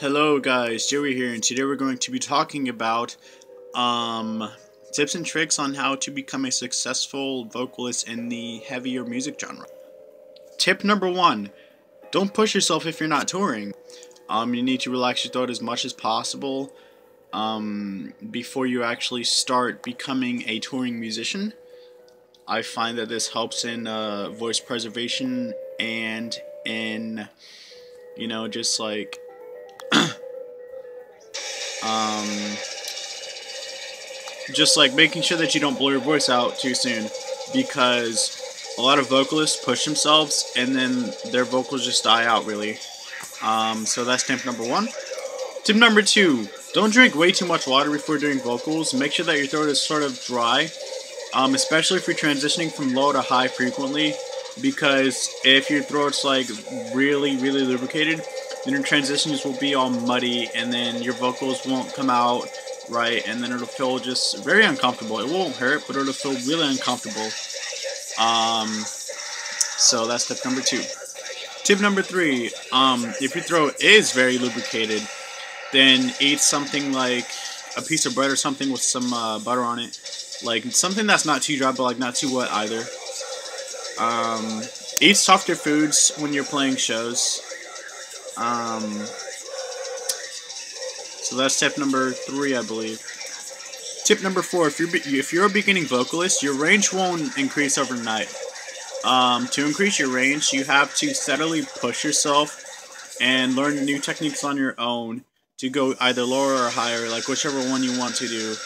Hello guys, Joey here, and today we're going to be talking about tips and tricks on how to become a successful vocalist in the heavier music genre. Tip number 1, don't push yourself if you're not touring. You need to relax your throat as much as possible before you actually start becoming a touring musician. I find that this helps in voice preservation and in, just like making sure that you don't blow your voice out too soon, because a lot of vocalists push themselves and then their vocals just die out really. So that's tip number 1. Tip number 2, don't drink way too much water before doing vocals. Make sure that your throat is sort of dry, especially if you're transitioning from low to high frequently, because if your throat's like really lubricated, then your transitions will be all muddy and then your vocals won't come out right, and then it'll feel just very uncomfortable. It won't hurt, but it'll feel really uncomfortable. So that's tip number 2. Tip number 3, if your throat is very lubricated, then eat something like a piece of bread or something with some butter on it. Like something that's not too dry but like not too wet either. Eat softer foods when you're playing shows. So that's tip number 3, I believe. Tip number 4, if you're a beginning vocalist, your range won't increase overnight. To increase your range, you have to steadily push yourself and learn new techniques on your own to go either lower or higher, like whichever one you want to do.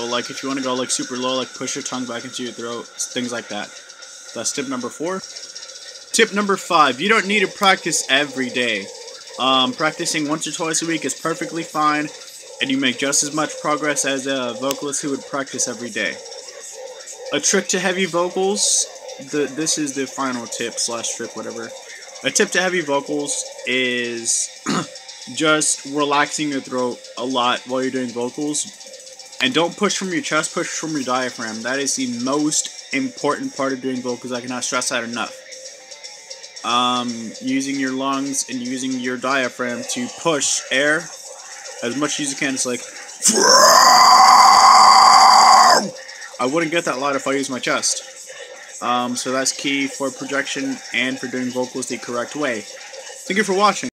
Like if you want to go like super low, like push your tongue back into your throat, things like that. That's tip number 4. Tip number 5, you don't need to practice every day. Practicing once or twice a week is perfectly fine, and you make just as much progress as a vocalist who would practice every day. A trick to heavy vocals, this is the final tip / trick, whatever. A tip to heavy vocals is just relaxing your throat a lot while you're doing vocals. And don't push from your chest, push from your diaphragm. That is the most important part of doing vocals. I cannot stress that enough. Using your lungs and using your diaphragm to push air as much as you can. It's like, I wouldn't get that loud if I used my chest. So that's key for projection and for doing vocals the correct way. Thank you for watching.